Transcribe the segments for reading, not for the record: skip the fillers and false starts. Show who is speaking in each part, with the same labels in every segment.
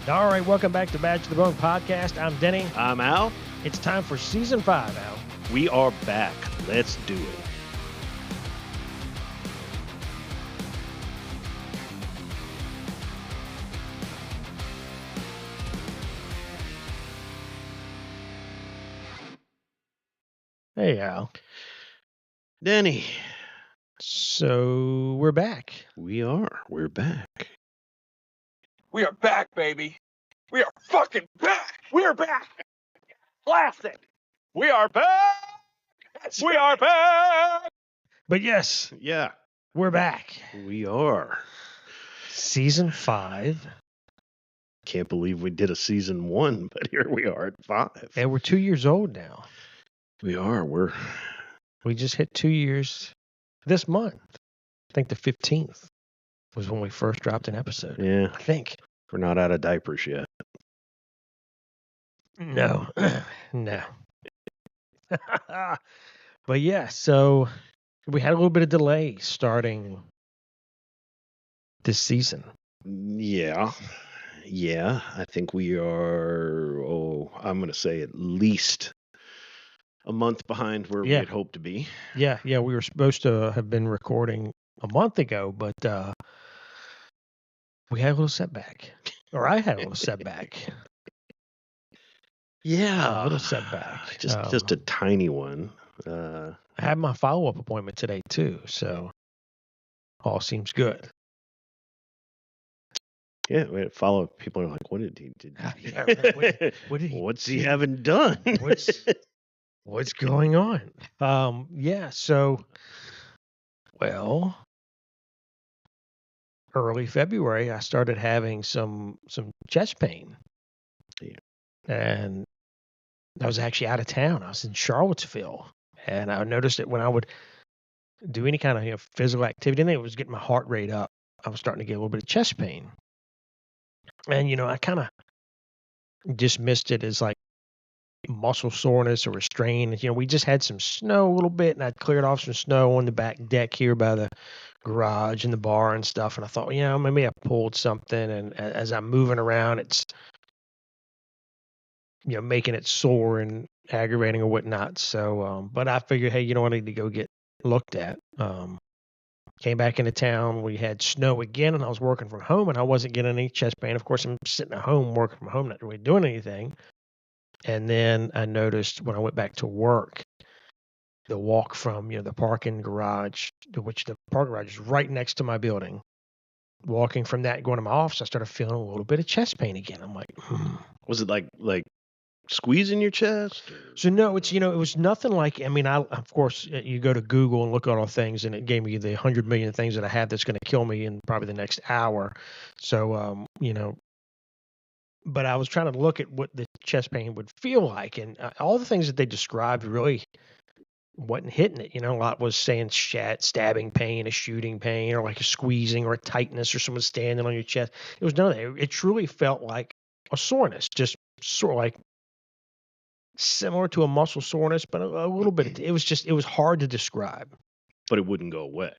Speaker 1: All right, welcome back to Badge to the Bone podcast. I'm Denny.
Speaker 2: I'm Al.
Speaker 1: It's time for season 5, Al.
Speaker 2: We are back. Let's do it.
Speaker 1: Hey, Al.
Speaker 2: Denny.
Speaker 1: So we're back.
Speaker 2: We are. We're back.
Speaker 3: We are back, baby. We are fucking back. We are back. Classic. We are back. We are back.
Speaker 1: But yes,
Speaker 2: Yeah,
Speaker 1: we're back.
Speaker 2: we are.
Speaker 1: Season 5.
Speaker 2: Can't believe we did a season 1, but here we are at 5.
Speaker 1: And we're 2 years old now.
Speaker 2: We are.
Speaker 1: We just hit 2 years this month. I think the 15th was when we first dropped an episode.
Speaker 2: Yeah,
Speaker 1: I think.
Speaker 2: we're not out of diapers yet.
Speaker 1: No. No. But yeah, so we had a little bit of delay starting this season.
Speaker 2: Yeah. I think we are, I'm going to say at least a month behind where we
Speaker 1: Yeah.
Speaker 2: had hoped to be.
Speaker 1: Yeah, we were supposed to have been recording a month ago, but we had a little setback. Or I had a little setback.
Speaker 2: Yeah.
Speaker 1: A little setback.
Speaker 2: Just a tiny one.
Speaker 1: I had my follow-up appointment today too, so all seems good.
Speaker 2: Yeah, we had follow up. People are like, "What did he do?
Speaker 1: Yeah, right. What did he
Speaker 2: What's he
Speaker 1: do?
Speaker 2: having done?
Speaker 1: What's going on?" Yeah, so well, early February I started having some chest pain.
Speaker 2: Yeah.
Speaker 1: And I was actually out of town. I was in Charlottesville, and I noticed that when I would do any kind of physical activity, and it was getting my heart rate up, I was starting to get a little bit of chest pain. And I kind of dismissed it as like muscle soreness or a strain. We just had some snow a little bit, and I'd cleared off some snow on the back deck here by the garage and the bar and stuff. And I thought, maybe I pulled something. And as I'm moving around, it's making it sore and aggravating or whatnot. So, but I figured, hey, I need to go get looked at. Came back into town. We had snow again, and I was working from home, and I wasn't getting any chest pain. Of course, I'm sitting at home, working from home, not really doing anything. And then I noticed when I went back to work, the walk from, the parking garage, to which the parking garage is right next to my building. Walking from that, going to my office, I started feeling a little bit of chest pain again. I'm like,
Speaker 2: Was it like squeezing your chest?
Speaker 1: So no, it's it was nothing like. I mean, of course you go to Google and look at all things, and it gave me the 100 million things that I have that's going to kill me in probably the next hour. So but I was trying to look at what the chest pain would feel like, and all the things that they described really wasn't hitting it. A lot was saying stabbing pain, a shooting pain, or like a squeezing or a tightness, or someone standing on your chest. It was none of that. It truly felt like a soreness, just sort of like similar to a muscle soreness, but a little bit. It was hard to describe.
Speaker 2: But it wouldn't go away.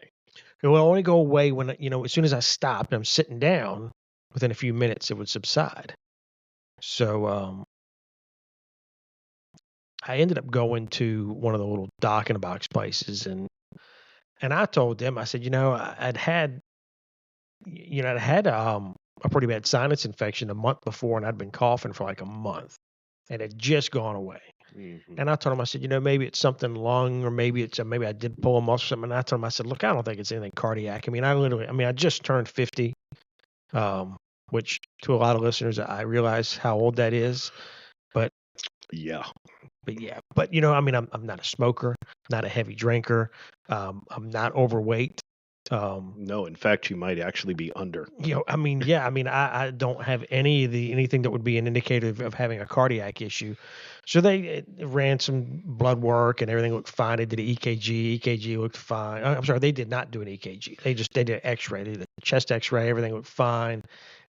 Speaker 1: It would only go away when, as soon as I stopped and I'm sitting down, within a few minutes, it would subside. So I ended up going to one of the little dock in a box places, and I told them, I said, I'd had a pretty bad sinus infection a month before, and I'd been coughing for like a month, and it had just gone away.
Speaker 2: Mm-hmm.
Speaker 1: And I told him, I said, maybe it's something lung, or maybe I did pull a muscle or something. And I told him, I said, look, I don't think it's anything cardiac. I just turned 50, which to a lot of listeners, I realize how old that is. But
Speaker 2: yeah,
Speaker 1: I'm not a smoker, not a heavy drinker. I'm not overweight.
Speaker 2: No, in fact, you might actually be under.
Speaker 1: I don't have anything that would be an indicator of having a cardiac issue. So they ran some blood work and everything looked fine. They did an EKG. EKG looked fine. I'm sorry, they did not do an EKG. They did an X-ray. They did a chest X-ray. Everything looked fine.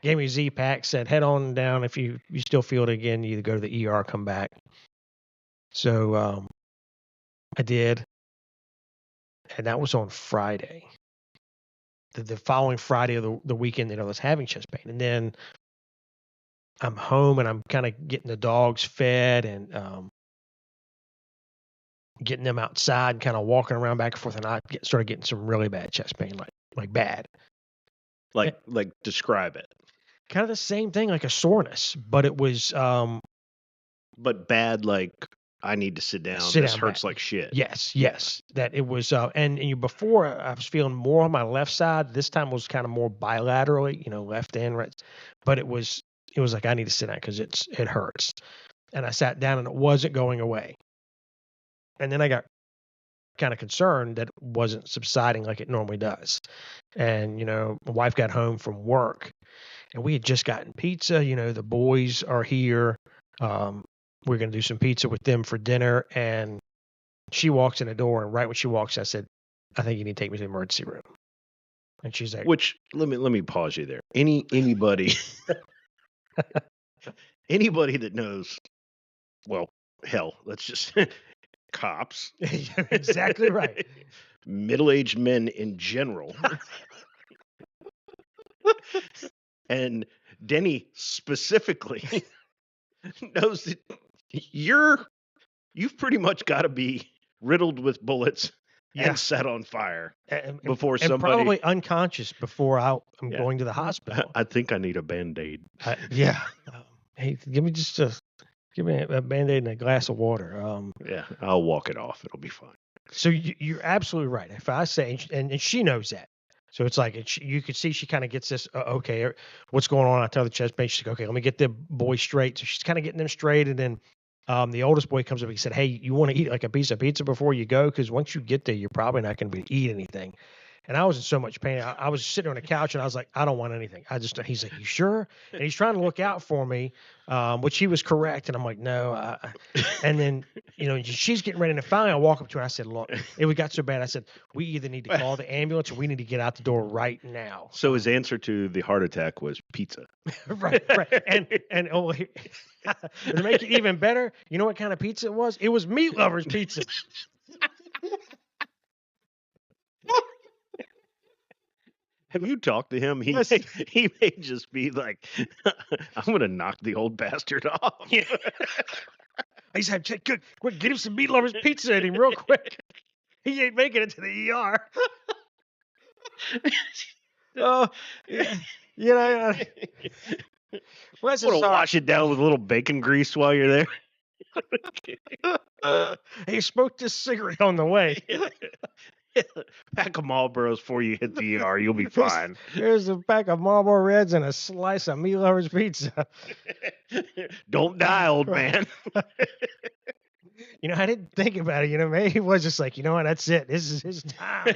Speaker 1: Gave me a Z-Pack. Said head on down. If you still feel it again, you either go to the ER, come back. So I did, and that was on Friday. The following Friday of the weekend, I was having chest pain, and then I'm home and I'm kind of getting the dogs fed and getting them outside and kind of walking around back and forth, and I started getting some really bad chest pain, like bad.
Speaker 2: Like describe it.
Speaker 1: Kind of the same thing, like a soreness, but it was
Speaker 2: But bad, like I need to sit down.
Speaker 1: Sit
Speaker 2: This
Speaker 1: down
Speaker 2: hurts
Speaker 1: bad.
Speaker 2: like shit.
Speaker 1: Yes. That it was, before I was feeling more on my left side. This time was kind of more bilaterally, left and right. But it was like I need to sit down because it hurts. And I sat down and it wasn't going away. And then I got kind of concerned that it wasn't subsiding like it normally does. And my wife got home from work, and we had just gotten pizza. The boys are here. We're going to do some pizza with them for dinner. And she walks in the door, and right when she walks, I said, I think you need to take me to the emergency room. And she's like,
Speaker 2: Which let me pause you there. Anybody anybody that knows, well, hell, let's just cops.
Speaker 1: You're exactly right.
Speaker 2: Middle-aged men in general. And Denny specifically knows that you've pretty much got to be riddled with bullets and set on fire before somebody,
Speaker 1: probably unconscious before I'm
Speaker 2: Yeah.
Speaker 1: going to the hospital.
Speaker 2: I think I need a Band-Aid.
Speaker 1: Yeah. Hey, give me a Band-Aid and a glass of water.
Speaker 2: Yeah, I'll walk it off. It'll be fine.
Speaker 1: So you're absolutely right. If I say, and she knows that. So it's like, you could see she kind of gets this, okay, what's going on? I tell the chest pain. She's like, okay, let me get the boys straight. So she's kind of getting them straight. And then the oldest boy comes up. He said, hey, you want to eat like a piece of pizza before you go? Because once you get there, you're probably not going to be able to eat anything. And I was in so much pain. I was sitting on the couch and I was like, I don't want anything. He's like, you sure? And he's trying to look out for me, which he was correct. And I'm like, no. And then, she's getting ready. And finally I walk up to her. I said, look, it got so bad. I said, we either need to call the ambulance or we need to get out the door right now.
Speaker 2: So his answer to the heart attack was pizza.
Speaker 1: right. And to make it even better, you know what kind of pizza it was? It was Meat Lovers pizza.
Speaker 2: Have you talked to him? He may just be like, I'm going to knock the old bastard off.
Speaker 1: Yeah. He said, quick, get him some Meat Lovers pizza at him real quick. He ain't making it to the ER. Oh, yeah.
Speaker 2: Want to wash it down with a little bacon grease while you're there?
Speaker 1: He smoked his cigarette on the way.
Speaker 2: Pack of Marlboros before you hit the ER. You'll be fine.
Speaker 1: Here's a pack of Marlboro Reds and a slice of Meat Lovers pizza.
Speaker 2: Don't die, old man.
Speaker 1: I didn't think about it. Maybe he was just like, what, that's it. This is his time.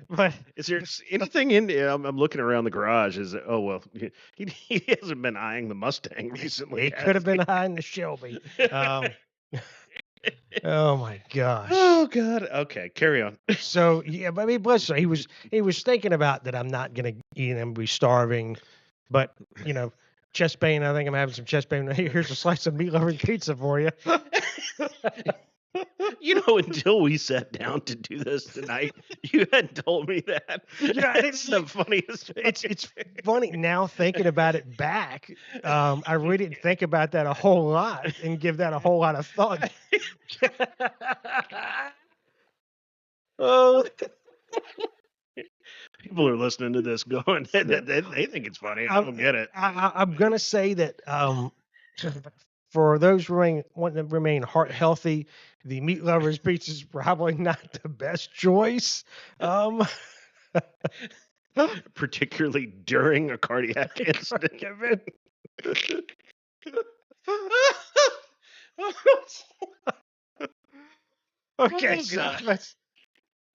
Speaker 1: But
Speaker 2: is there anything in there? I'm looking around the garage. He hasn't been eyeing the Mustang recently.
Speaker 1: He could have been eyeing the Shelby. Oh my gosh.
Speaker 2: Oh God. Okay, carry on.
Speaker 1: So yeah, but I mean, bless him. He was thinking about that. I'm not gonna eat and be starving, but chest pain. I think I'm having some chest pain. Here's a slice of Meat Lovers pizza for you.
Speaker 2: Until we sat down to do this tonight, you hadn't told me that. It's the funniest.
Speaker 1: It's funny now thinking about it back. I really didn't think about that a whole lot and give that a whole lot of thought. Oh,
Speaker 2: people are listening to this going, they think it's funny. I don't get it.
Speaker 1: I'm gonna say that for those who want to remain heart healthy, the Meat Lovers pizza is probably not the best choice.
Speaker 2: Particularly during a cardiac incident.
Speaker 1: Okay,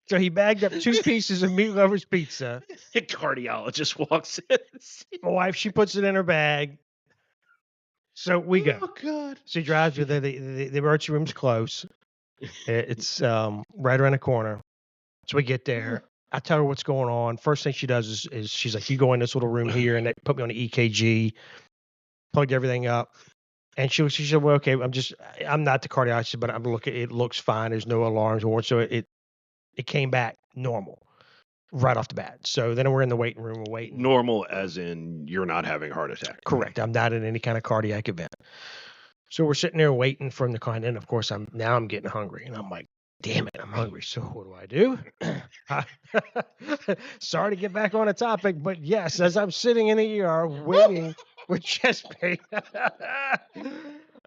Speaker 1: so he bagged up 2 pieces of Meat Lovers pizza.
Speaker 2: The cardiologist walks in.
Speaker 1: My wife, she puts it in her bag. So we go.
Speaker 2: Oh God!
Speaker 1: So he drives with the emergency room's close. It's right around the corner. So we get there. I tell her what's going on. First thing she does is she's like, you go in this little room here, and they put me on the EKG, plugged everything up. And she said, well, okay, I'm not the cardiologist, but I'm looking, it looks fine. There's no alarms or so it came back normal. right off the bat. So then we're in the waiting room, we're waiting.
Speaker 2: Normal as in you're not having a heart attack.
Speaker 1: Correct. I'm not in any kind of cardiac event. So we're sitting there waiting from the client. And of course, I'm getting hungry. And I'm like, damn it, I'm hungry. So what do? Sorry to get back on the topic, but yes, as I'm sitting in the ER waiting with chest pain,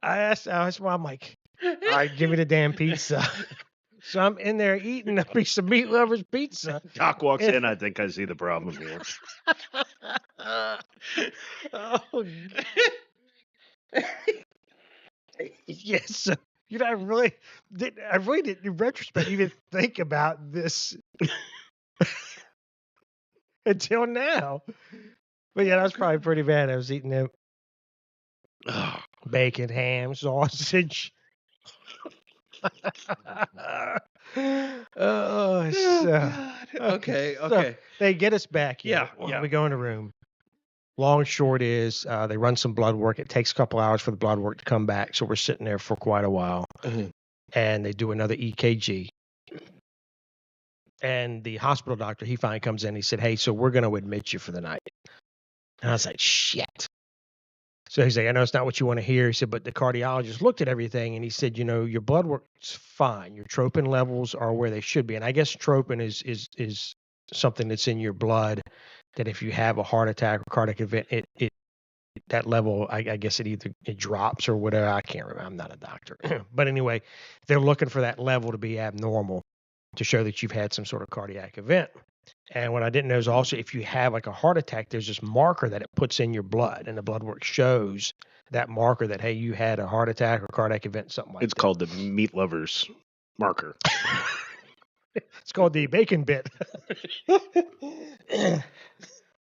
Speaker 1: I asked my mom, I'm like, all right, give me the damn pizza. So I'm in there eating a piece of meat lover's pizza.
Speaker 2: Doc walks in, I think I see the problem here.
Speaker 1: Oh, yes. So, I really didn't, in retrospect, even think about this until now. But yeah, that was probably pretty bad. I was eating them bacon, ham, sausage.
Speaker 2: God. Okay.
Speaker 1: So they get us back.
Speaker 2: Yeah.
Speaker 1: We go in the room. Long and short is they run some blood work. It takes a couple hours for the blood work to come back. So we're sitting there for quite a while.
Speaker 2: Mhm.
Speaker 1: And they do another EKG. And the hospital doctor, he finally comes in. He said, hey, so we're going to admit you for the night. And I was like, shit. So he's like, I know it's not what you want to hear. He said, but the cardiologist looked at everything and he said, your blood work's fine. Your tropin levels are where they should be. And I guess tropin is something that's in your blood that if you have a heart attack or cardiac event, it that level, I guess it drops or whatever. I can't remember. I'm not a doctor. But anyway, they're looking for that level to be abnormal to show that you've had some sort of cardiac event. And what I didn't know is also if you have like a heart attack, there's this marker that it puts in your blood, and the blood work shows that marker that, hey, you had a heart attack or cardiac event, something like that.
Speaker 2: It's called the meat lovers marker.
Speaker 1: It's called the bacon bit.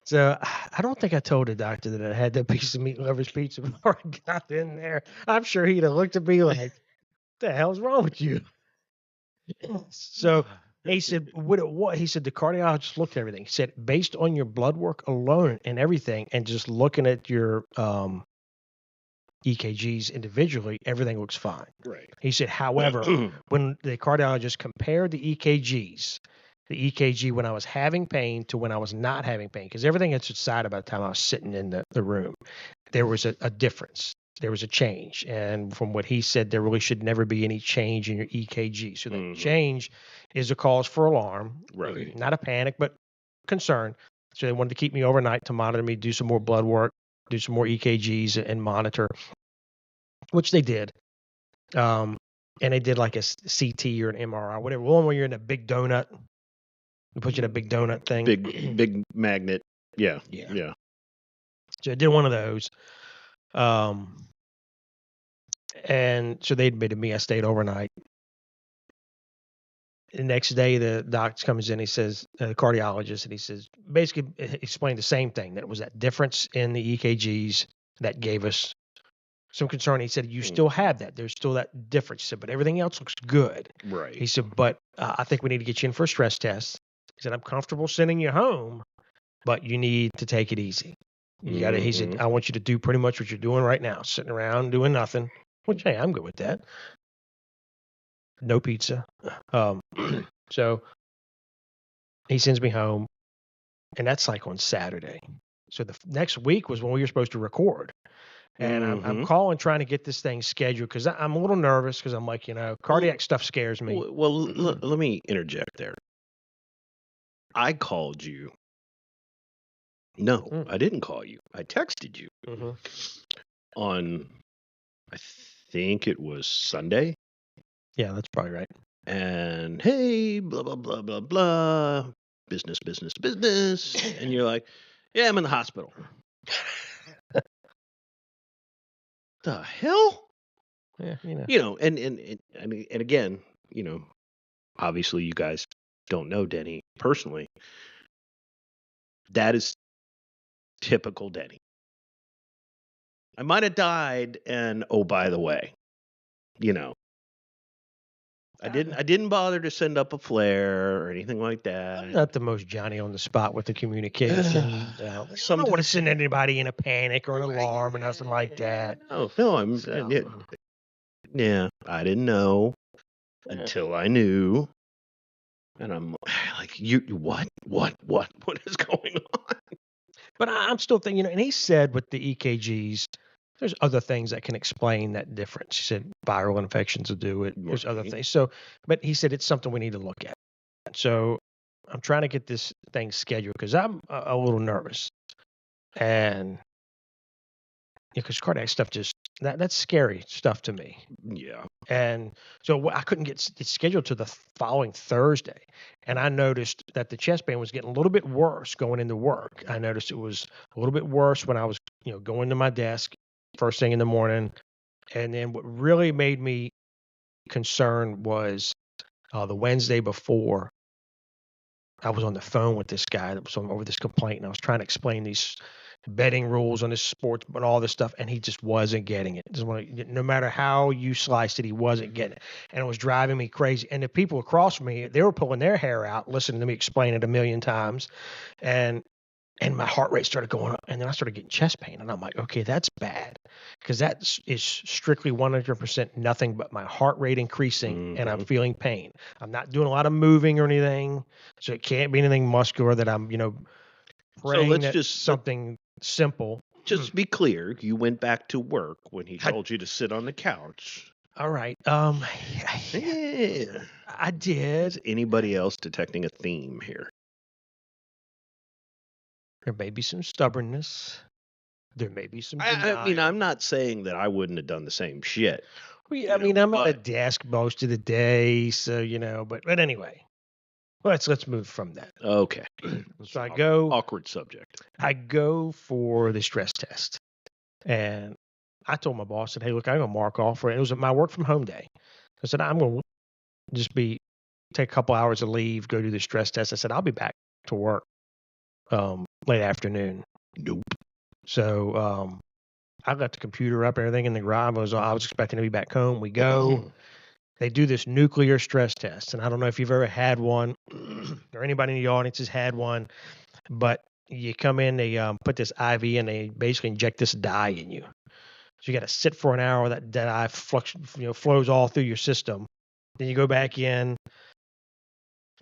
Speaker 1: So I don't think I told the doctor that I had that piece of meat lovers pizza before I got in there. I'm sure he'd have looked at me like, what the hell's wrong with you? So he said, he said, the cardiologist looked at everything. He said, based on your blood work alone and everything, and just looking at your EKGs individually, everything looks fine.
Speaker 2: Right.
Speaker 1: He said, however, when the cardiologist compared the EKG when I was having pain to when I was not having pain, because everything had subsided by the time I was sitting in the room, there was a difference. There was a change. And from what he said, there really should never be any change in your EKG. So the change is a cause for alarm,
Speaker 2: right?
Speaker 1: Not a panic, but concern. So they wanted to keep me overnight to monitor me, do some more blood work, do some more EKGs and monitor, which they did. And they did like a CT or an MRI, whatever. One where you're in a big donut. They put you in a big donut thing.
Speaker 2: Big magnet. Yeah.
Speaker 1: So I did one of those. And so they admitted me. I stayed overnight. The next day, the doc comes in. He says, the cardiologist, and he says, basically explained the same thing, that it was that difference in the EKGs that gave us some concern. He said, you still have that. There's still that difference. He said, but everything else looks good.
Speaker 2: Right.
Speaker 1: He said, but I think we need to get you in for a stress test. He said, I'm comfortable sending you home, but you need to take it easy. You got to. He said, I want you to do pretty much what you're doing right now, sitting around doing nothing. Which, hey, I'm good with that. No pizza. So he sends me home, and that's like on Saturday. So the next week was when we were supposed to record. And I'm calling, trying to get this thing scheduled because I'm a little nervous because I'm like, cardiac stuff scares me.
Speaker 2: Well, let me interject there. I called you. No, I didn't call you. I texted you on, I think it was Sunday.
Speaker 1: Yeah, that's probably right.
Speaker 2: And hey, blah, blah, blah, blah, blah. Business. And you're like, yeah, I'm in the hospital. The hell?
Speaker 1: Yeah,
Speaker 2: And again, obviously you guys don't know Denny personally. That is typical Denny. I might have died, and oh, by the way, I didn't bother to send up a flare or anything like that.
Speaker 1: I'm not the most Johnny on the spot with the communication. I don't want to send anybody in a panic or an alarm or nothing like that.
Speaker 2: No, I didn't know until I knew. And I'm like, what is going on?
Speaker 1: But I'm still thinking, and he said with the EKGs, there's other things that can explain that difference. He said viral infections will do it. There's other
Speaker 2: Right.
Speaker 1: things. So, but he said it's something we need to look at. So I'm trying to get this thing scheduled because I'm a little nervous. And because cardiac stuff that's scary stuff to me.
Speaker 2: Yeah.
Speaker 1: And so I couldn't get it scheduled to the following Thursday. And I noticed that the chest pain was getting a little bit worse going into work. I noticed it was a little bit worse when I was, going to my desk first thing in the morning. And then what really made me concerned was the Wednesday before. I was on the phone with this guy that was over this complaint, and I was trying to explain these betting rules on this sports, but all this stuff, and he just wasn't getting it. No matter how you sliced it, he wasn't getting it, and it was driving me crazy. And the people across from me, they were pulling their hair out, listening to me explain it a million times, and my heart rate started going up, and then I started getting chest pain, and I'm like, okay, that's bad, because that is strictly 100% nothing but my heart rate increasing, and I'm feeling pain. I'm not doing a lot of moving or anything, so it can't be anything muscular that I'm, praying that something simple.
Speaker 2: Just be clear, you went back to work when he told you to sit on the couch.
Speaker 1: All right.
Speaker 2: Yeah.
Speaker 1: I did.
Speaker 2: Is anybody else detecting a theme here?
Speaker 1: There may be some stubbornness. There may be some
Speaker 2: I mean, I'm not saying that I wouldn't have done the same shit.
Speaker 1: I mean, I'm at a desk most of the day, so but anyway, let's move from that.
Speaker 2: Okay.
Speaker 1: So I go
Speaker 2: awkward subject.
Speaker 1: I go for the stress test, and I told my boss, I said, "Hey, look, I'm gonna mark off for it." It was my work from home day. I said, "I'm gonna just take a couple hours of leave, go do the stress test." I said, "I'll be back to work late afternoon."
Speaker 2: Nope.
Speaker 1: So I got the computer up, everything in the garage. I was expecting to be back home. We go. They do this nuclear stress test, and I don't know if you've ever had one, or anybody in the audience has had one, but you come in, they put this IV, and they basically inject this dye in you. So you got to sit for an hour. That dye flows all through your system. Then you go back in,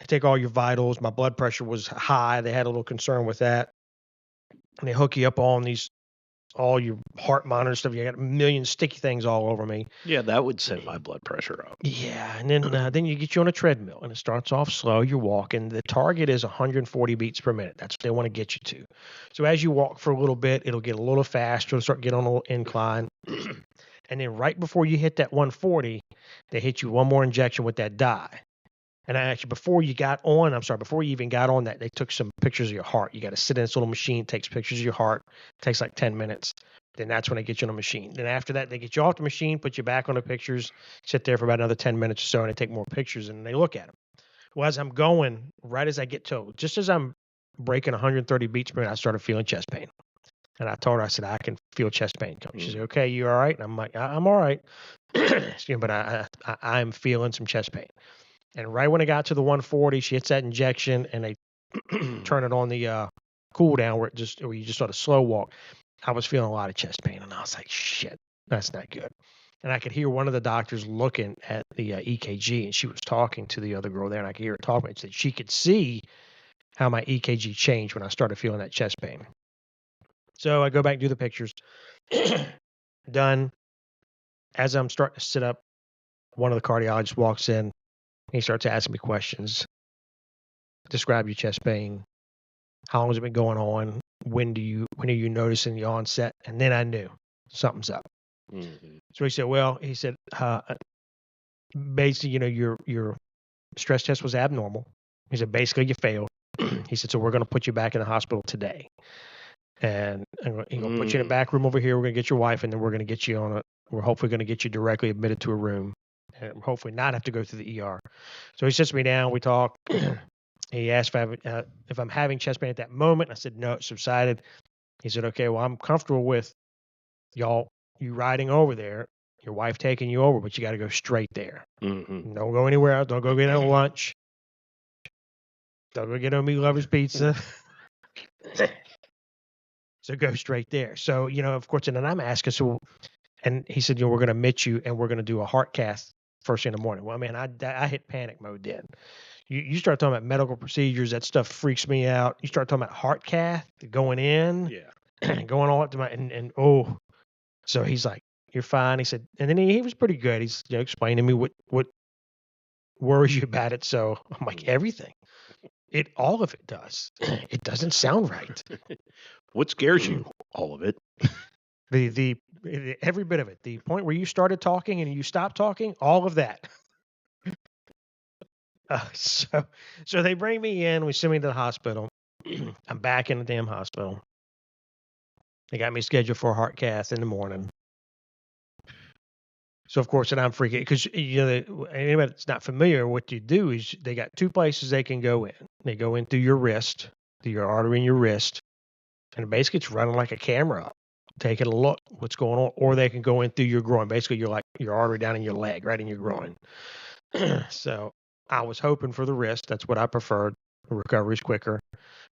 Speaker 1: take all your vitals. My blood pressure was high. They had a little concern with that. And they hook you up on all your heart monitor stuff. You got a million sticky things all over me.
Speaker 2: Yeah, that would set my blood pressure up.
Speaker 1: Yeah, and then you get you on a treadmill, and it starts off slow. You're walking. The target is 140 beats per minute. That's what they want to get you to. So as you walk for a little bit, it'll get a little faster. It'll start getting on a little incline. And then right before you hit that 140, they hit you one more injection with that dye. And actually, before you even got on that, they took some pictures of your heart. You got to sit in this little machine, takes pictures of your heart. It takes like 10 minutes. Then that's when they get you on a machine. Then after that, they get you off the machine, put you back on the pictures, sit there for about another 10 minutes or so, and they take more pictures, and they look at them. Well, as I'm going, right as I get to, just as I'm breaking 130 beats per minute, I started feeling chest pain. And I told her, I said, I can feel chest pain coming. She said, okay, you all right? And I'm like, I'm all right. But I'm feeling some chest pain. And right when I got to the 140, she hits that injection, and they turn it on the cool down where you just sort of slow walk. I was feeling a lot of chest pain, and I was like, shit, that's not good. And I could hear one of the doctors looking at the EKG, and she was talking to the other girl there, and I could hear her talking. She said she could see how my EKG changed when I started feeling that chest pain. So I go back and do the pictures. Done. As I'm starting to sit up, one of the cardiologists walks in. He starts asking me questions. Describe your chest pain. How long has it been going on? When are you noticing the onset? And then I knew something's up.
Speaker 2: Mm-hmm.
Speaker 1: So he said, basically, your stress test was abnormal. He said, basically you failed. He said, so we're going to put you back in the hospital today. And he's going to put you in a back room over here. We're going to get your wife, and then we're going to get you we're hopefully going to get you directly admitted to a room, and hopefully not have to go through the ER. So he sits me down. We talk. He asked if I'm having chest pain at that moment. I said, no, it subsided. He said, okay, well, I'm comfortable with you riding over there, your wife taking you over, but you got to go straight there.
Speaker 2: Mm-hmm.
Speaker 1: Don't go anywhere else. Don't go get a lunch. Don't go get a meat lover's pizza. So go straight there. So, of course, and then I'm asking, and he said, we're going to admit you, and we're going to do a heart cath first thing in the morning. Well, man, I hit panic mode then. You start talking about medical procedures, that stuff freaks me out. You start talking about heart cath going in, going all up to my and oh, so he's like, "You're fine." He said, and then he was pretty good. He's explaining to me what worries you about it. So I'm like, everything. All of it does. It doesn't sound right.
Speaker 2: What scares you? All of it.
Speaker 1: The every bit of it. The point where you started talking and you stopped talking, all of that. So they bring me in. We send me to the hospital. I'm back in the damn hospital. They got me scheduled for a heart cath in the morning. So of course, and I'm freaking because anybody that's not familiar, what you do is they got two places they can go in. They go in through your wrist, through your artery in your wrist, and basically it's running like a camera up, taking a look what's going on, or they can go in through your groin. Basically, you're like your artery down in your leg, right in your groin. So I was hoping for the wrist. That's what I preferred. The recovery's quicker,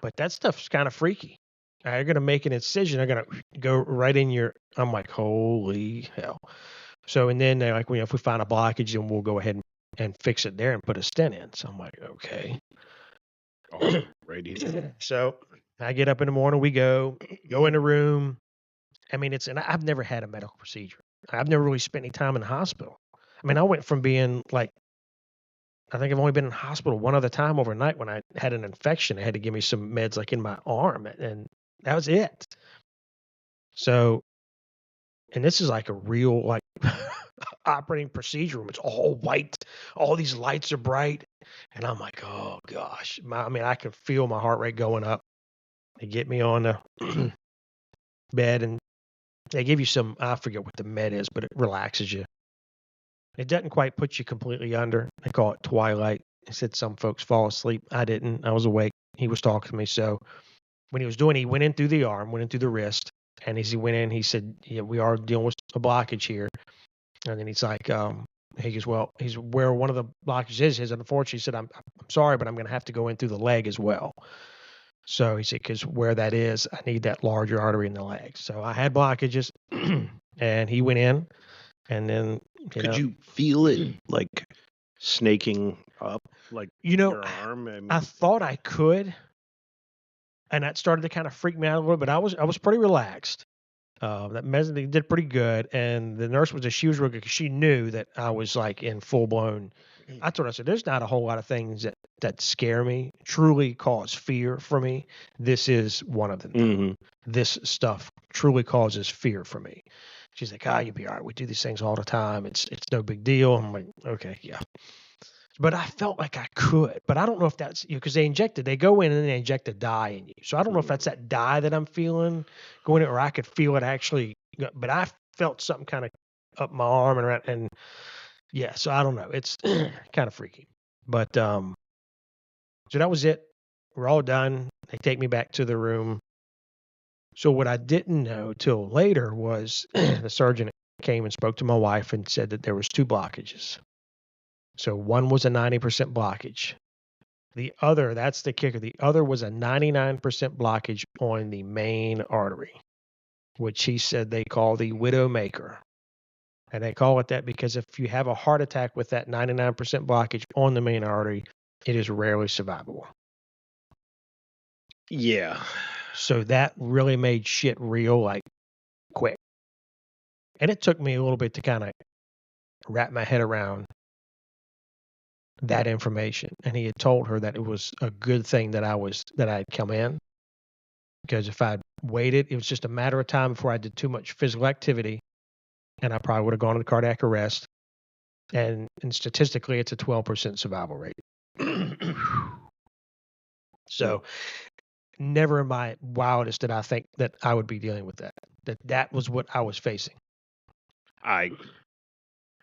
Speaker 1: but that stuff's kind of freaky. They're gonna make an incision. They're gonna go right in your. I'm like, holy hell. So and then they're like, well, if we find a blockage, then we'll go ahead and fix it there and put a stent in. So I'm like, okay.
Speaker 2: Oh, right.
Speaker 1: So I get up in the morning. We go in the room. I mean, and I've never had a medical procedure. I've never really spent any time in the hospital. I mean, I went from being like, I think I've only been in the hospital one other time overnight when I had an infection. They had to give me some meds like in my arm, and that was it. So, and this is like a real like operating procedure room. It's all white. All these lights are bright, and I'm like, oh gosh. I mean, I can feel my heart rate going up. They get me on the bed, and they give you some. I forget what the med is, but it relaxes you. It doesn't quite put you completely under. They call it twilight. They said some folks fall asleep. I didn't. I was awake. He was talking to me. So when he went in through the arm, went in through the wrist, and as he went in, he said, "Yeah, we are dealing with a blockage here." And then he's like, he goes, "Well, he's where one of the blockages is." His unfortunately, he said, "I'm sorry, but I'm going to have to go in through the leg as well." So he said, "Because where that is, I need that larger artery in the leg." So I had blockages, and he went in. And then,
Speaker 2: Could you feel it like snaking up, like your arm? I mean,
Speaker 1: I thought I could, and that started to kind of freak me out a little bit. But I was pretty relaxed. That medicine did pretty good, and the nurse she was real good because she knew that I was like in full blown. I told her, I said, "There's not a whole lot of things that scare me, truly cause fear for me. This is one of them.
Speaker 2: Mm-hmm.
Speaker 1: This stuff truly causes fear for me." She's like, "You'll be all right. We do these things all the time. It's no big deal." I'm like, "Okay, yeah." But I felt like I could, but I don't know if that's because they go in and they inject a dye in you. So I don't know if that's that dye that I'm feeling going in, or I could feel it actually. But I felt something kind of up my arm and around, and yeah. So I don't know. It's kind of freaky, but so that was it. We're all done. They take me back to the room. So what I didn't know till later was the surgeon came and spoke to my wife and said that there was two blockages. So one was a 90% blockage. The other, that's the kicker, the other was a 99% blockage on the main artery, which he said they call the widowmaker. And they call it that because if you have a heart attack with that 99% blockage on the main artery, it is rarely survivable.
Speaker 2: Yeah.
Speaker 1: So that really made shit real, like, quick. And it took me a little bit to kind of wrap my head around that information. And he had told her that it was a good thing that I'd come in, because if I'd waited, it was just a matter of time before I did too much physical activity, and I probably would have gone into cardiac arrest. And statistically, it's a 12% survival rate. So never in my wildest did I think that I would be dealing with that. That was what I was facing.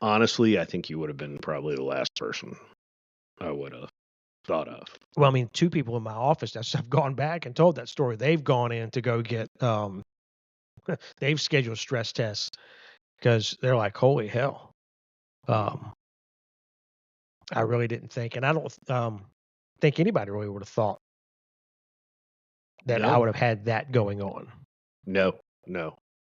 Speaker 2: Honestly, I think you would have been probably the last person I would have thought of.
Speaker 1: Well, I mean, two people in my office that have gone back and told that story. They've gone in to go get, they've scheduled stress tests because they're like, holy hell. I really didn't think, and I don't think anybody really would have thought that I would have had that going on.
Speaker 2: No.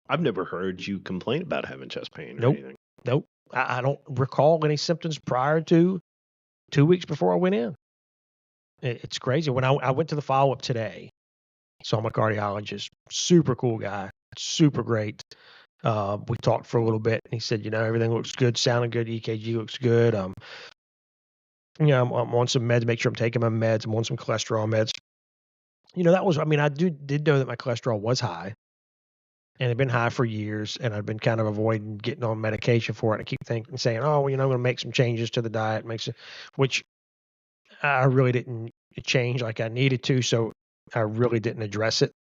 Speaker 2: I've never heard you complain about having chest pain or anything.
Speaker 1: Nope. I don't recall any symptoms prior to 2 weeks before I went in. it's crazy. When I went to the follow-up today, saw my cardiologist, super cool guy, super great. We talked for a little bit, and he said, everything looks good, sounding good, EKG looks good. I'm on some meds, make sure I'm taking my meds. I'm on some cholesterol meds. I did know that my cholesterol was high, and it had been high for years, and I'd been kind of avoiding getting on medication for it. I keep saying, oh, I'm going to make some changes to the diet, which I really didn't change like I needed to, so I really didn't address it.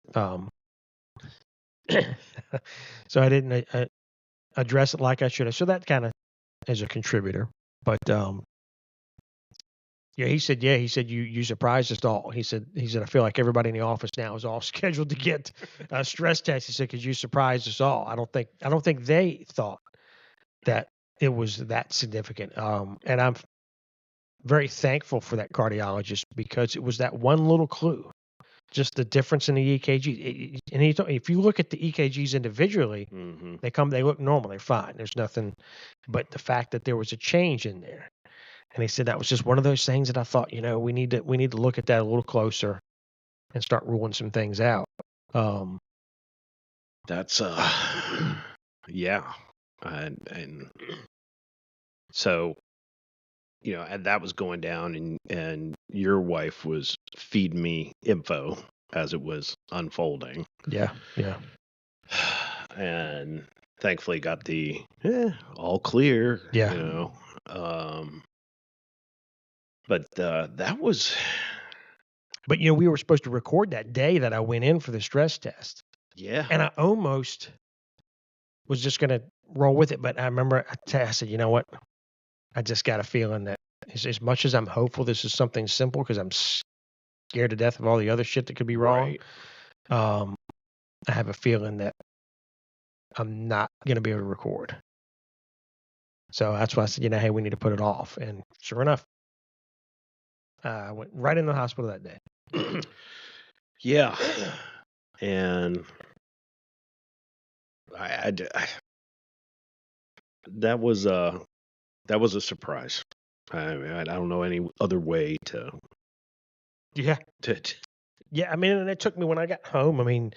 Speaker 1: So I didn't address it like I should have. So that kind of is a contributor. But he said you surprised us all. He said I feel like everybody in the office now is all scheduled to get a stress test. He said because you surprised us all. I don't think they thought that it was that significant. And I'm very thankful for that cardiologist because it was that one little clue. Just the difference in the EKG. And if you look at the EKGs individually,
Speaker 2: Mm-hmm.
Speaker 1: they look normal. They're fine. There's nothing, but the fact that there was a change in there. And he said that was just one of those things that I thought, we need to look at that a little closer and start ruling some things out.
Speaker 2: That's yeah, and so and that was going down, and your wife was feeding me info as it was unfolding.
Speaker 1: Yeah.
Speaker 2: And thankfully got the all clear.
Speaker 1: Yeah.
Speaker 2: But that was.
Speaker 1: But we were supposed to record that day that I went in for the stress test.
Speaker 2: Yeah.
Speaker 1: And I almost was just going to roll with it, but I remember I said, you know what? I just got a feeling that as much as I'm hopeful this is something simple because I'm scared to death of all the other shit that could be wrong. Right. I have a feeling that I'm not going to be able to record. So that's why I said, hey, we need to put it off. And sure enough, I went right in the hospital that day.
Speaker 2: Yeah. And I that was a surprise. I don't know any other way to.
Speaker 1: Yeah. Yeah. And it took me when I got home.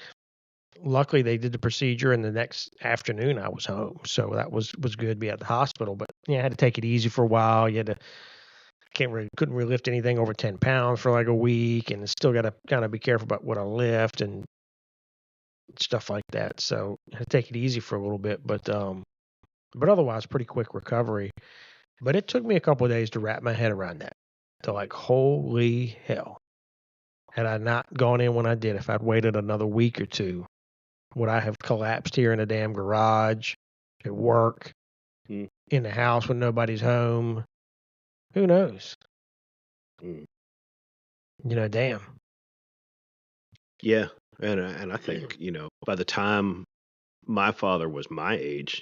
Speaker 1: Luckily they did the procedure, and the next afternoon I was home, so that was good. Be at the hospital, but I had to take it easy for a while. You had to couldn't really lift anything over 10 pounds for like a week, and still got to kind of be careful about what I lift and stuff like that. So I had to take it easy for a little bit, but otherwise pretty quick recovery. But it took me a couple of days to wrap my head around that. To like, holy hell. Had I not gone in when I did, if I'd waited another week or two, would I have collapsed here in a damn garage, at work, in the house when nobody's home? Who knows? Damn.
Speaker 2: Yeah, and I think by the time my father was my age,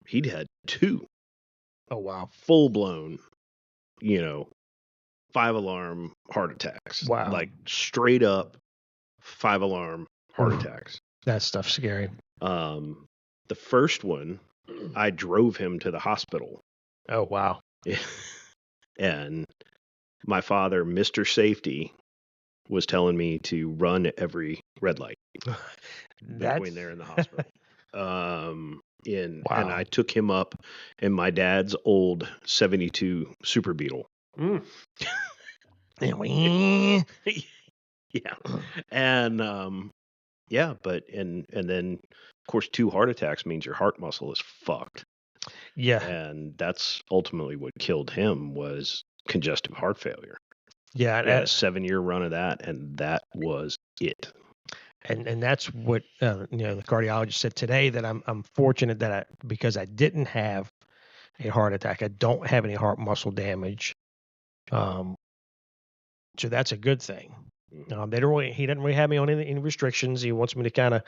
Speaker 2: he'd had 2.
Speaker 1: Oh wow.
Speaker 2: Full blown, 5-alarm heart attacks.
Speaker 1: Wow.
Speaker 2: Like straight up 5-alarm heart attacks.
Speaker 1: That stuff's scary.
Speaker 2: The first one, I drove him to the hospital.
Speaker 1: Oh wow.
Speaker 2: And my father, Mr. Safety, was telling me to run every red light between there and the hospital. And I took him up in my dad's old 72 Super Beetle.
Speaker 1: Yeah.
Speaker 2: And but and then of course 2 heart attacks means your heart muscle is fucked.
Speaker 1: Yeah.
Speaker 2: And that's ultimately what killed him was congestive heart failure.
Speaker 1: Yeah.
Speaker 2: He had a 7-year run of that, and that was it.
Speaker 1: And that's what the cardiologist said today, that I'm fortunate that because I didn't have a heart attack, I don't have any heart muscle damage. So that's a good thing. He doesn't really have me on any restrictions. He wants me to kind of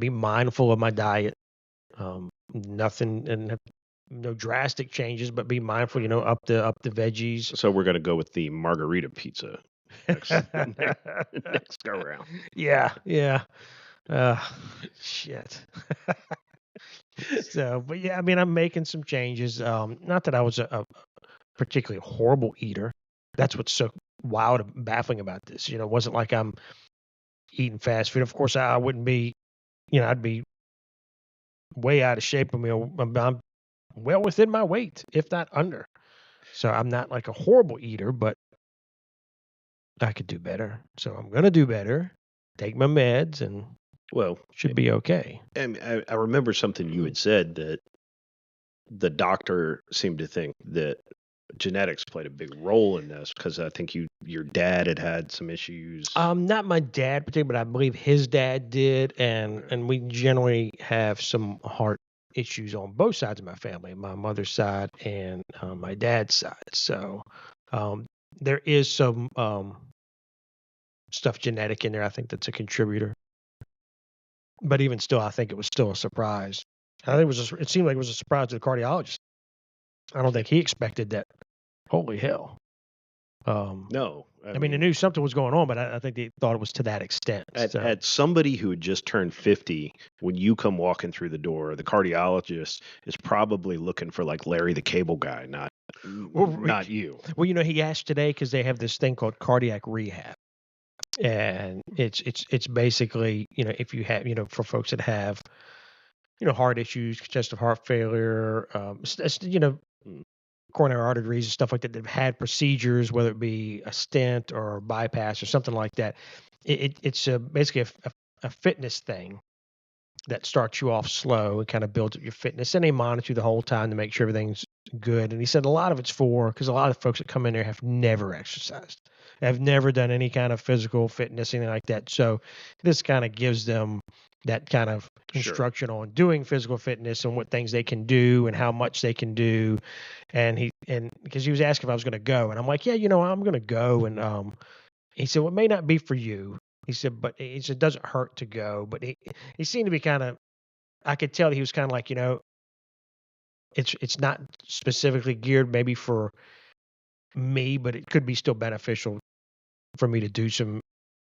Speaker 1: be mindful of my diet. Nothing, and no drastic changes, but be mindful, up the veggies.
Speaker 2: So we're going to go with the margarita pizza next go around.
Speaker 1: Yeah. Shit. So, but yeah, I'm making some changes. Not that I was a particularly horrible eater. That's what's so wild and baffling about this. It wasn't like I'm eating fast food. Of course, I wouldn't be, I'd be way out of shape. I mean, I'm well within my weight, if not under. So I'm not like a horrible eater, but I could do better. So I'm going to do better, take my meds, and should be okay.
Speaker 2: I remember something you had said that the doctor seemed to think that genetics played a big role in this because I think your dad had some issues.
Speaker 1: Not my dad particularly, but I believe his dad did, and we generally have some heart issues on both sides of my family, my mother's side and my dad's side. So there is some stuff genetic in there. I think that's a contributor. But even still, I think it was still a surprise. I think it seemed like it was a surprise to the cardiologist. I don't think he expected that. Holy hell.
Speaker 2: No.
Speaker 1: I mean, they knew something was going on, but I think they thought it was to that extent.
Speaker 2: At somebody who had just turned 50, when you come walking through the door, the cardiologist is probably looking for like Larry the Cable Guy, not you.
Speaker 1: Well, he asked today because they have this thing called cardiac rehab. And it's basically, if you have, for folks that have, heart issues, congestive heart failure, coronary artery disease and stuff like that, that have had procedures, whether it be a stent or a bypass or something like that. It's basically a fitness thing that starts you off slow and kind of builds up your fitness. And they monitor you the whole time to make sure everything's good. And he said a lot of it's because a lot of folks that come in there have never exercised, have never done any kind of physical fitness, anything like that. So this kind of gives them that kind of instruction on doing physical fitness and what things they can do and how much they can do. And because he was asking if I was going to go, and I'm like, yeah, I'm going to go. And he said, well, it may not be for you. He said, but he said, it doesn't hurt to go. But he seemed to be I could tell he was kind of like, it's not specifically geared maybe for me, but it could be still beneficial for me to do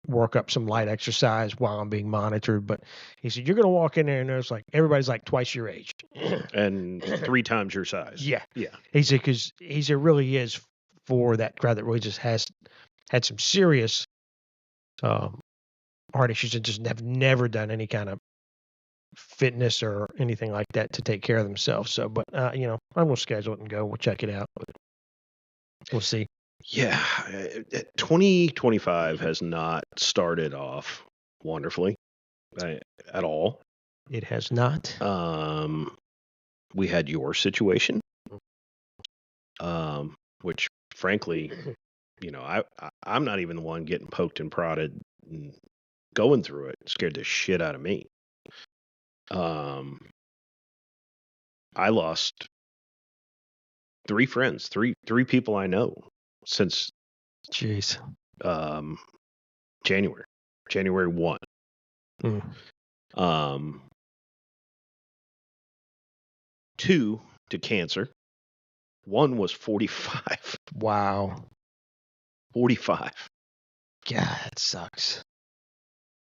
Speaker 1: work up some light exercise while I'm being monitored. But he said, you're going to walk in there and there's like, everybody's like twice your age.
Speaker 2: And 3 times your size.
Speaker 1: Yeah.
Speaker 2: Yeah.
Speaker 1: He said, because it really is for that crowd that really just had some serious heart issues and just have never done any kind of fitness or anything like that to take care of themselves. So, but I'm going to schedule it and go. We'll check it out. We'll see.
Speaker 2: Yeah, 2025 has not started off wonderfully at all.
Speaker 1: It has not.
Speaker 2: We had your situation, which frankly, I'm not even the one getting poked and prodded and going through it. It scared the shit out of me. I lost 3 friends, three people I know since January 1. Mm. 2 to cancer. 1 was 45.
Speaker 1: Wow.
Speaker 2: 45.
Speaker 1: God, that sucks.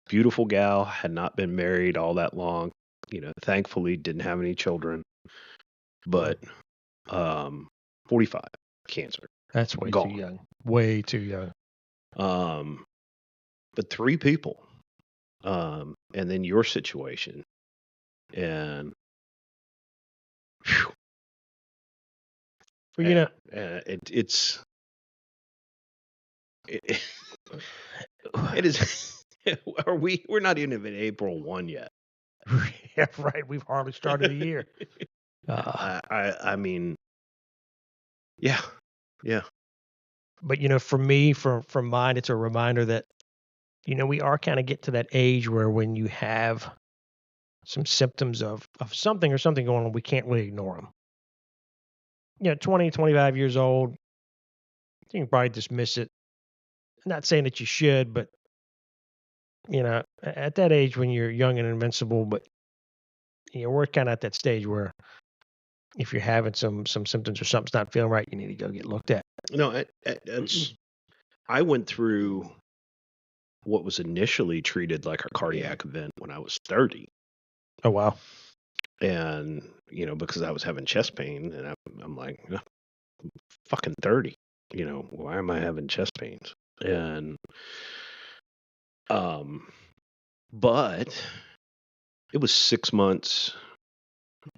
Speaker 2: Beautiful gal, had not been married all that long. Thankfully didn't have any children. But 45, cancer.
Speaker 1: That's way
Speaker 2: Gone.
Speaker 1: too young. Way too young.
Speaker 2: But 3 people. And then your situation. And whew.
Speaker 1: Well,
Speaker 2: it's it is. We're not even in April 1 yet.
Speaker 1: Yeah, right. We've hardly started the year.
Speaker 2: I mean, yeah.
Speaker 1: But for me, from mine, it's a reminder that we are kind of get to that age where when you have some symptoms of something or something going on, we can't really ignore them. 20, 25 years old, you can probably dismiss it. I'm not saying that you should, but at that age when you're young and invincible, but we're kind of at that stage where if you're having some symptoms or something's not feeling right, you need to go get looked at.
Speaker 2: No, I went through what was initially treated like a cardiac event when I was 30.
Speaker 1: Oh, wow.
Speaker 2: And, because I was having chest pain and I'm like, fucking 30. why am I having chest pains? And, but it was 6 months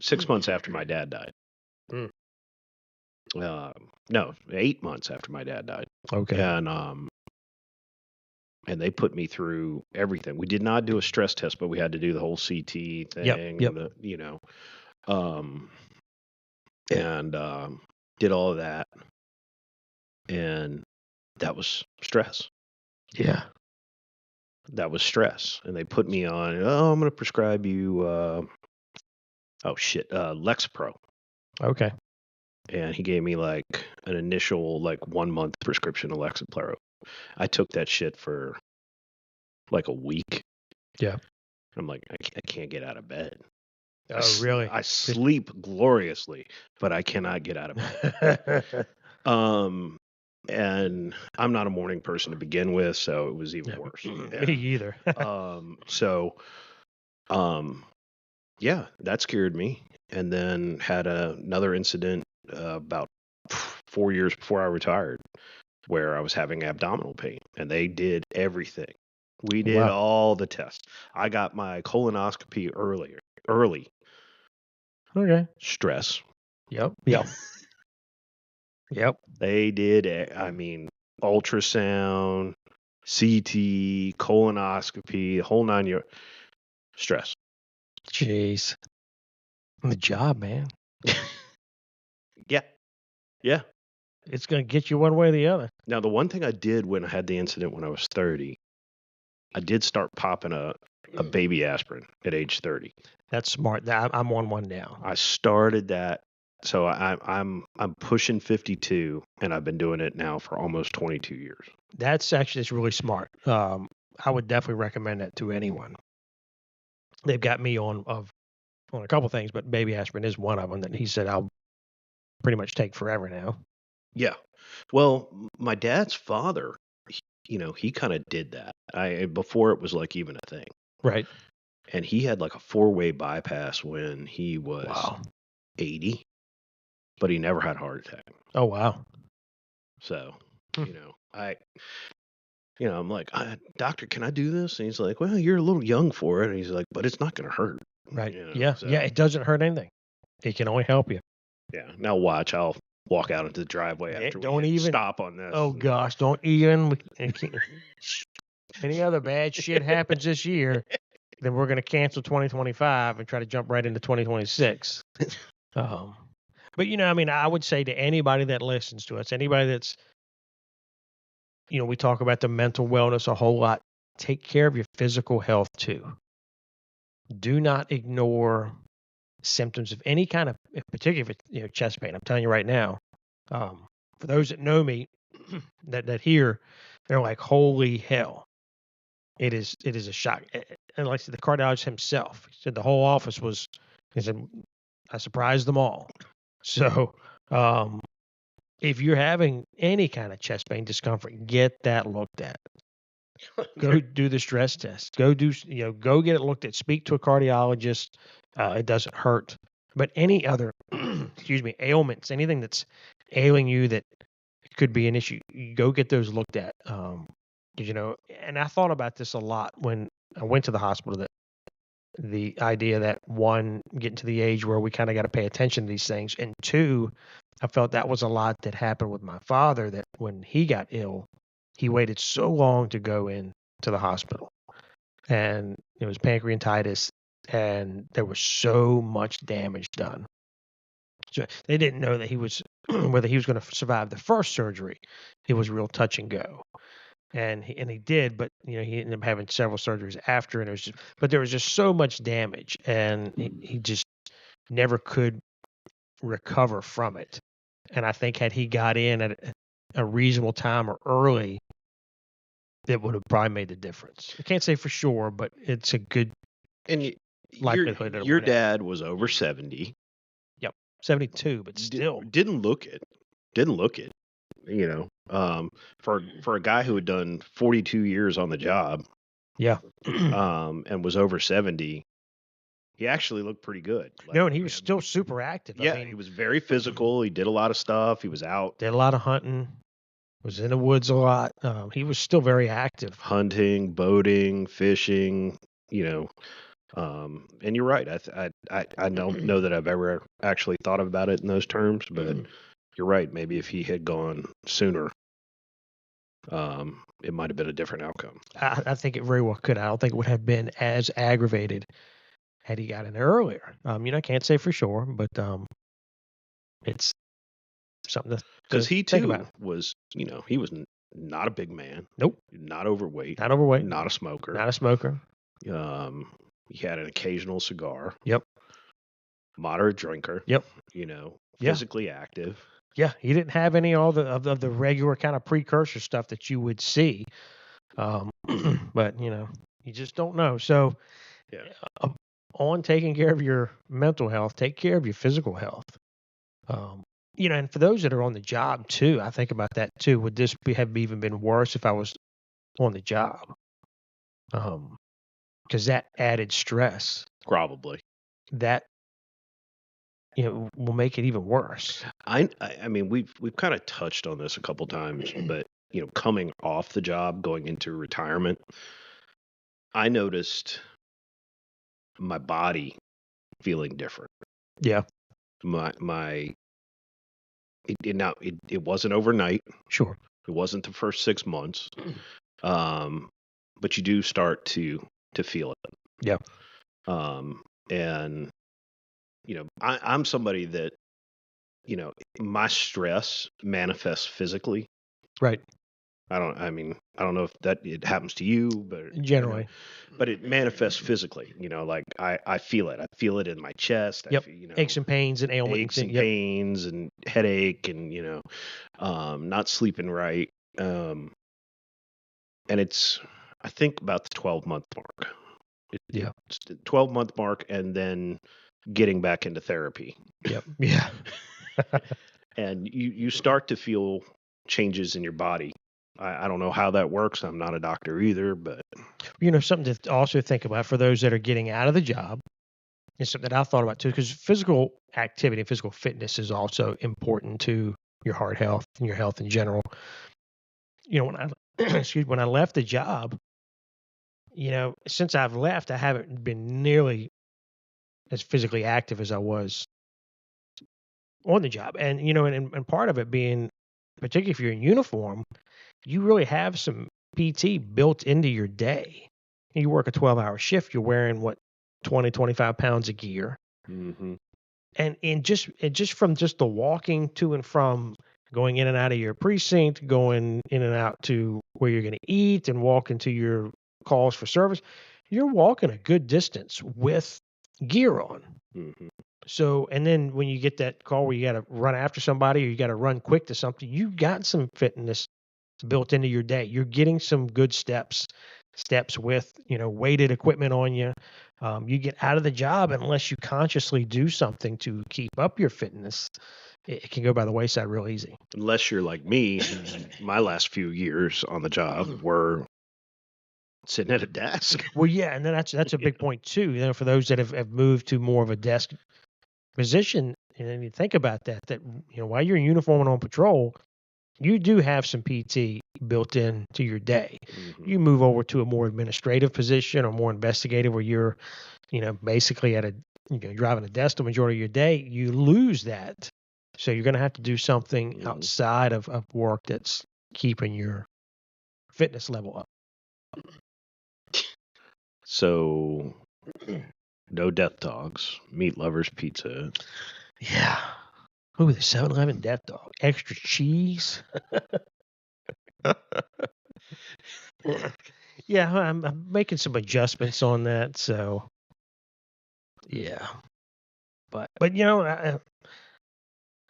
Speaker 2: after my dad died.
Speaker 1: Mm.
Speaker 2: No, 8 months after my dad died.
Speaker 1: Okay.
Speaker 2: And they put me through everything. We did not do a stress test, but we had to do the whole CT thing.
Speaker 1: Yep.
Speaker 2: And did all of that. And that was stress.
Speaker 1: Yeah.
Speaker 2: That was stress. And they put me on, I'm going to prescribe you, Lexapro.
Speaker 1: Okay.
Speaker 2: And he gave me like an initial 1 month prescription of Lexapro. I took that shit for like a week.
Speaker 1: Yeah.
Speaker 2: I'm like, I can't get out of bed.
Speaker 1: Oh, really?
Speaker 2: I sleep gloriously, but I cannot get out of bed. And I'm not a morning person to begin with, so it was even worse.
Speaker 1: Me either.
Speaker 2: Yeah, that scared me. And then had another incident about 4 years before I retired, where I was having abdominal pain, and they did everything. We did all the tests. I got my colonoscopy early.
Speaker 1: Okay.
Speaker 2: Stress.
Speaker 1: Yep. Yep.
Speaker 2: They did, ultrasound, CT, colonoscopy, whole 9 years. Stress.
Speaker 1: Jeez. The job, man.
Speaker 2: Yeah.
Speaker 1: It's going to get you one way or the other.
Speaker 2: Now, the one thing I did when I had the incident when I was 30, I did start popping a baby aspirin at age 30.
Speaker 1: That's smart. I'm on one now.
Speaker 2: I started that. So I'm pushing 52, and I've been doing it now for almost 22 years.
Speaker 1: That's really smart. I would definitely recommend that to anyone. They've got me on a couple things, but baby aspirin is one of them that he said I'll pretty much take forever now.
Speaker 2: Yeah. Well, my dad's father, he kind of did that. Before it was like even a thing.
Speaker 1: Right.
Speaker 2: And he had like a 4-way bypass when he was 80, but he never had a heart attack.
Speaker 1: Oh, wow.
Speaker 2: So, I'm like, doctor, can I do this? And he's like, well, you're a little young for it. And he's like, but it's not going to hurt.
Speaker 1: Right. Yeah. It doesn't hurt anything. It can only help you.
Speaker 2: Yeah. Now watch, I'll walk out into the driveway after we stop on this.
Speaker 1: Oh, gosh, don't even. Any other bad shit happens this year, then we're going to cancel 2025 and try to jump right into 2026. But, I would say to anybody that listens to us, anybody that's, we talk about the mental wellness a whole lot. Take care of your physical health too. Do not ignore symptoms of any kind of, particularly if it's chest pain. I'm telling you right now. For those that know me, that hear, they're like, holy hell! It is a shock. And like I said, the cardiologist himself, he said the whole office was. He said, I surprised them all. So, if you're having any kind of chest pain discomfort, get that looked at. Go do the stress test. Go get it looked at. Speak to a cardiologist. It doesn't hurt. But any other, ailments, anything that's ailing you that could be an issue, go get those looked at. And I thought about this a lot when I went to the hospital, that the idea that, one, getting to the age where we kind of got to pay attention to these things, and two, I felt that was a lot that happened with my father, that when he got ill, he waited so long to go in to the hospital, and it was pancreatitis, and there was so much damage done. So they didn't know that he was whether he was going to survive the first surgery. It was real touch and go, and he did, but he ended up having several surgeries after, and but there was just so much damage, and he just never could recover from it. And I think had he got in at a reasonable time or early, it would have probably made the difference. I can't say for sure, but it's a good likelihood.
Speaker 2: Your dad was over 70.
Speaker 1: Yep, 72, but still
Speaker 2: didn't look it. For a guy who had done 42 years on the job, and was over 70, he actually looked pretty good.
Speaker 1: And he was still super active.
Speaker 2: Yeah, he was very physical. He did a lot of stuff. He was out.
Speaker 1: Did a lot of hunting. was in the woods a lot. He was still very active.
Speaker 2: Hunting, boating, fishing, and you're right. I don't know that I've ever actually thought about it in those terms, but you're right. Maybe if he had gone sooner, it might have been a different outcome.
Speaker 1: I think it very well could. I don't think it would have been as aggravated had he got in there earlier. I can't say for sure, but it's something to
Speaker 2: Because he
Speaker 1: think
Speaker 2: too
Speaker 1: about.
Speaker 2: was, he was not a big man.
Speaker 1: Nope.
Speaker 2: Not overweight.
Speaker 1: Not overweight.
Speaker 2: Not a smoker.
Speaker 1: Not a smoker.
Speaker 2: He had an occasional cigar.
Speaker 1: Yep.
Speaker 2: Moderate drinker.
Speaker 1: Yep.
Speaker 2: Physically active.
Speaker 1: Yeah, he didn't have any of the regular kind of precursor stuff that you would see. But you just don't know. So, on taking care of your mental health, take care of your physical health. And for those that are on the job too, I think about that too. Would this have even been worse if I was on the job? Because that added stress.
Speaker 2: Probably.
Speaker 1: That will make it even worse.
Speaker 2: I mean, we've kind of touched on this a couple times, but coming off the job, going into retirement, I noticed my body feeling different.
Speaker 1: Yeah.
Speaker 2: It wasn't overnight.
Speaker 1: Sure.
Speaker 2: It wasn't the first 6 months. But you do start to feel it.
Speaker 1: Yeah.
Speaker 2: And I'm somebody that my stress manifests physically.
Speaker 1: Right.
Speaker 2: I don't know if that it happens to you, but
Speaker 1: generally,
Speaker 2: but it manifests physically. Like I feel it. I feel it in my chest.
Speaker 1: Yep.
Speaker 2: I feel,
Speaker 1: aches and pains and ailments.
Speaker 2: Aches and pains and headache and not sleeping right. And it's I think about the 12-month mark. It's the 12-month mark, and then getting back into therapy.
Speaker 1: Yep. Yeah.
Speaker 2: And you start to feel changes in your body. I don't know how that works. I'm not a doctor either, but
Speaker 1: something to also think about for those that are getting out of the job is something that I thought about too, because physical activity and physical fitness is also important to your heart health and your health in general. When I left the job, since I've left, I haven't been nearly as physically active as I was on the job. And, and part of it being, particularly if you're in uniform, you really have some PT built into your day. You work a 12-hour shift, you're wearing 20, 25 pounds of gear.
Speaker 2: Mm-hmm.
Speaker 1: And just from just the walking to and from, going in and out of your precinct, going in and out to where you're going to eat and walking to your calls for service, you're walking a good distance with gear on.
Speaker 2: Mm-hmm.
Speaker 1: So, and then when you get that call where you got to run after somebody or you got to run quick to something, you got some fitness built into your day. You're getting some good steps with, weighted equipment on you. You get out of the job, unless you consciously do something to keep up your fitness, it can go by the wayside real easy.
Speaker 2: Unless you're like me, my last few years on the job were sitting at a desk.
Speaker 1: Well, yeah, and then that's a big point too. For those that have moved to more of a desk position, and then you think about that while you're in uniform and on patrol, you do have some PT built in to your day. Mm-hmm. You move over to a more administrative position or more investigative, where you're, basically at driving a desk the majority of your day, you lose that. So you're going to have to do something outside of work that's keeping your fitness level up.
Speaker 2: So, no death dogs, meat lovers pizza.
Speaker 1: Yeah. Ooh, the 7-Eleven death dog. Extra cheese. Yeah, I'm making some adjustments on that. So, yeah. But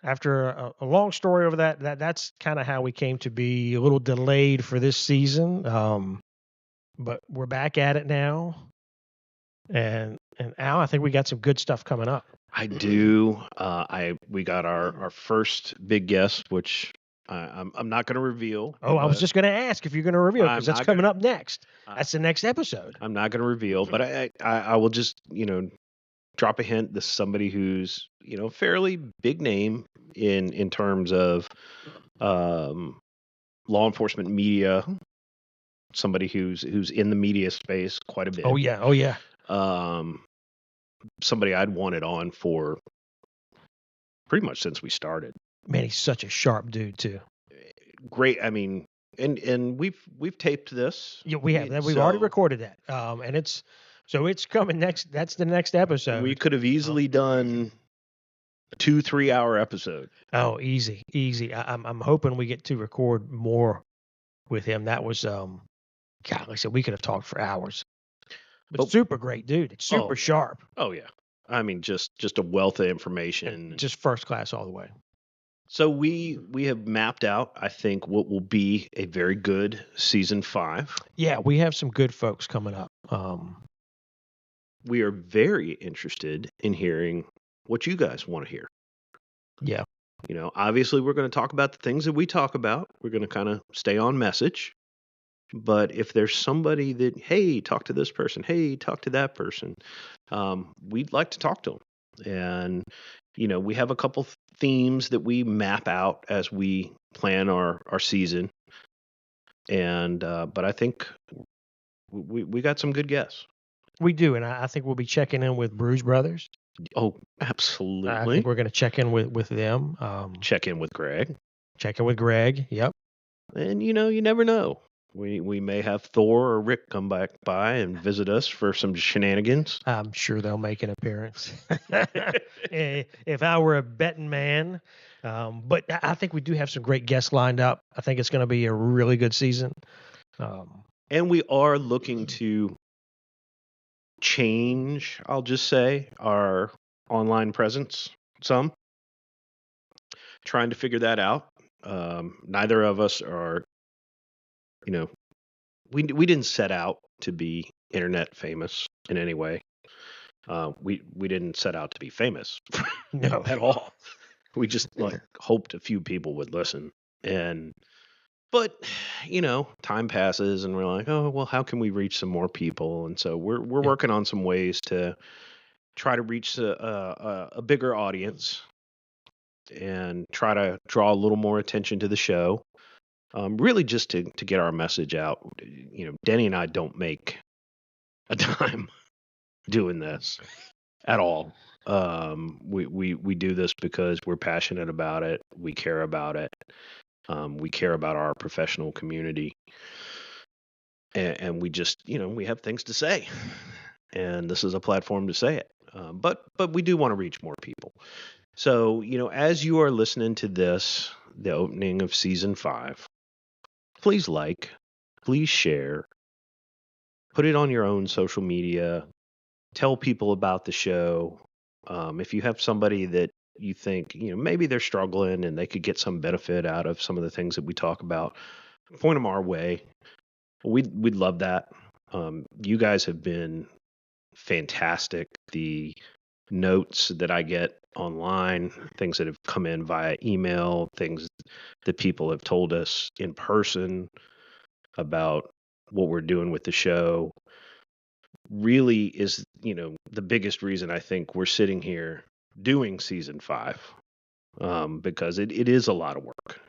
Speaker 1: after a long story over that's kind of how we came to be a little delayed for this season. But we're back at it now. And Al, I think we got some good stuff coming up.
Speaker 2: I do. We got our first big guest, which I'm not going to reveal.
Speaker 1: Oh, I was just going to ask if you're going to reveal, because that's coming up next. That's the next episode.
Speaker 2: I'm not going to reveal, but I will just drop a hint. This is somebody who's fairly big name in terms of law enforcement media, somebody who's in the media space quite a bit.
Speaker 1: Oh yeah.
Speaker 2: Somebody I'd wanted on for pretty much since we started.
Speaker 1: Man, he's such a sharp dude too.
Speaker 2: Great. I mean, and we've taped this.
Speaker 1: Yeah, we have. We've already recorded that. And it's coming next. That's the next episode.
Speaker 2: We could have easily done a 2-3 hour episode.
Speaker 1: Oh, easy. I'm hoping we get to record more with him. That was God, like I said, we could have talked for hours. But super great dude. It's super sharp.
Speaker 2: Oh yeah. I mean, just a wealth of information.
Speaker 1: And just first class all the way.
Speaker 2: So we have mapped out, I think, what will be a very good season 5.
Speaker 1: Yeah, we have some good folks coming up.
Speaker 2: We are very interested in hearing what you guys want to hear.
Speaker 1: Yeah.
Speaker 2: You know, obviously we're going to talk about the things that we talk about. We're going to kind of stay on message. But if there's somebody that, hey, talk to this person, hey, talk to that person, we'd like to talk to them. And, you know, we have a couple themes that we map out as we plan our season. And, but I think we got some good guests.
Speaker 1: We do. And I think we'll be checking in with Bruise Brothers.
Speaker 2: Oh, absolutely.
Speaker 1: I think we're going to check in with them.
Speaker 2: Check in with Greg.
Speaker 1: Check in with Greg. Yep.
Speaker 2: And, you know, you never know. We may have Thor or Rick come back by and visit us for some shenanigans.
Speaker 1: I'm sure they'll make an appearance. If I were a betting man. But I think we do have some great guests lined up. I think it's going to be a really good season.
Speaker 2: And we are looking to change, I'll just say, our online presence some. Trying to figure that out. Neither of us are, you know, we didn't set out to be internet famous in any way. We didn't set out to be famous
Speaker 1: No.
Speaker 2: at all. We just hoped a few people would listen. But you know, time passes and we're like, oh well, how can we reach some more people? And so we're working on some ways to try to reach a bigger audience and try to draw a little more attention to the show. Really just to get our message out. You know, Denny and I don't make a dime doing this at all. We do this because we're passionate about it. We care about it. We care about our professional community. And we just, you know, we have things to say. And this is a platform to say it. But we do want to reach more people. So, you know, as you are listening to this, the opening of season 5, please please share, put it on your own social media, tell people about the show. If you have somebody that you think, you know, maybe they're struggling and they could get some benefit out of some of the things that we talk about, point them our way. We'd love that. You guys have been fantastic. The notes that I get online, things that have come in via email, things that people have told us in person about what we're doing with the show really is, you know, the biggest reason I think we're sitting here doing season 5, because it is a lot of work.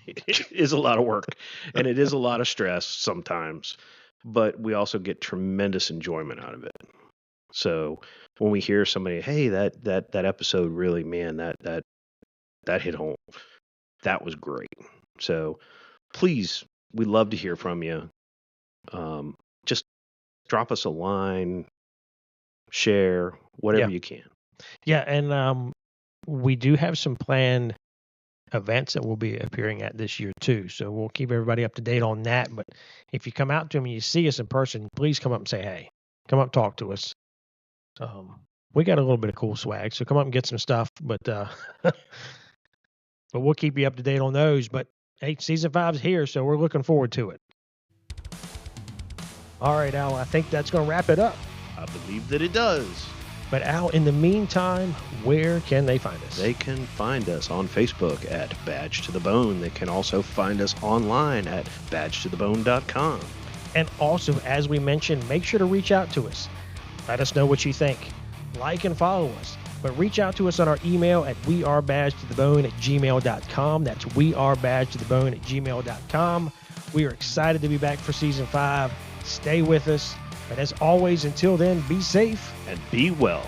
Speaker 2: It is a lot of work and it is a lot of stress sometimes, but we also get tremendous enjoyment out of it. So when we hear somebody, hey, that episode really, man, that hit home, that was great. So please, we'd love to hear from you. Just drop us a line, share, whatever you can.
Speaker 1: Yeah, and we do have some planned events that we'll be appearing at this year too. So we'll keep everybody up to date on that. But if you come out to them and you see us in person, please come up and say, hey, come up and talk to us. We got a little bit of cool swag, so come up and get some stuff. But but we'll keep you up to date on those. But hey, season 5's here, so we're looking forward to it. All right, Al, I think that's going to wrap it up.
Speaker 2: I believe that it does.
Speaker 1: But Al, in the meantime, where can they find us?
Speaker 2: They can find us on Facebook at Badge to the Bone. They can also find us online at badgetothebone.com.
Speaker 1: And also, as we mentioned, make sure to reach out to us. Let us know what you think. Like and follow us. But reach out to us on our email at wearebadgetothebone@gmail.com. That's wearebadgetothebone@gmail.com. We are excited to be back for season 5. Stay with us. But as always, until then, be safe
Speaker 2: and be well.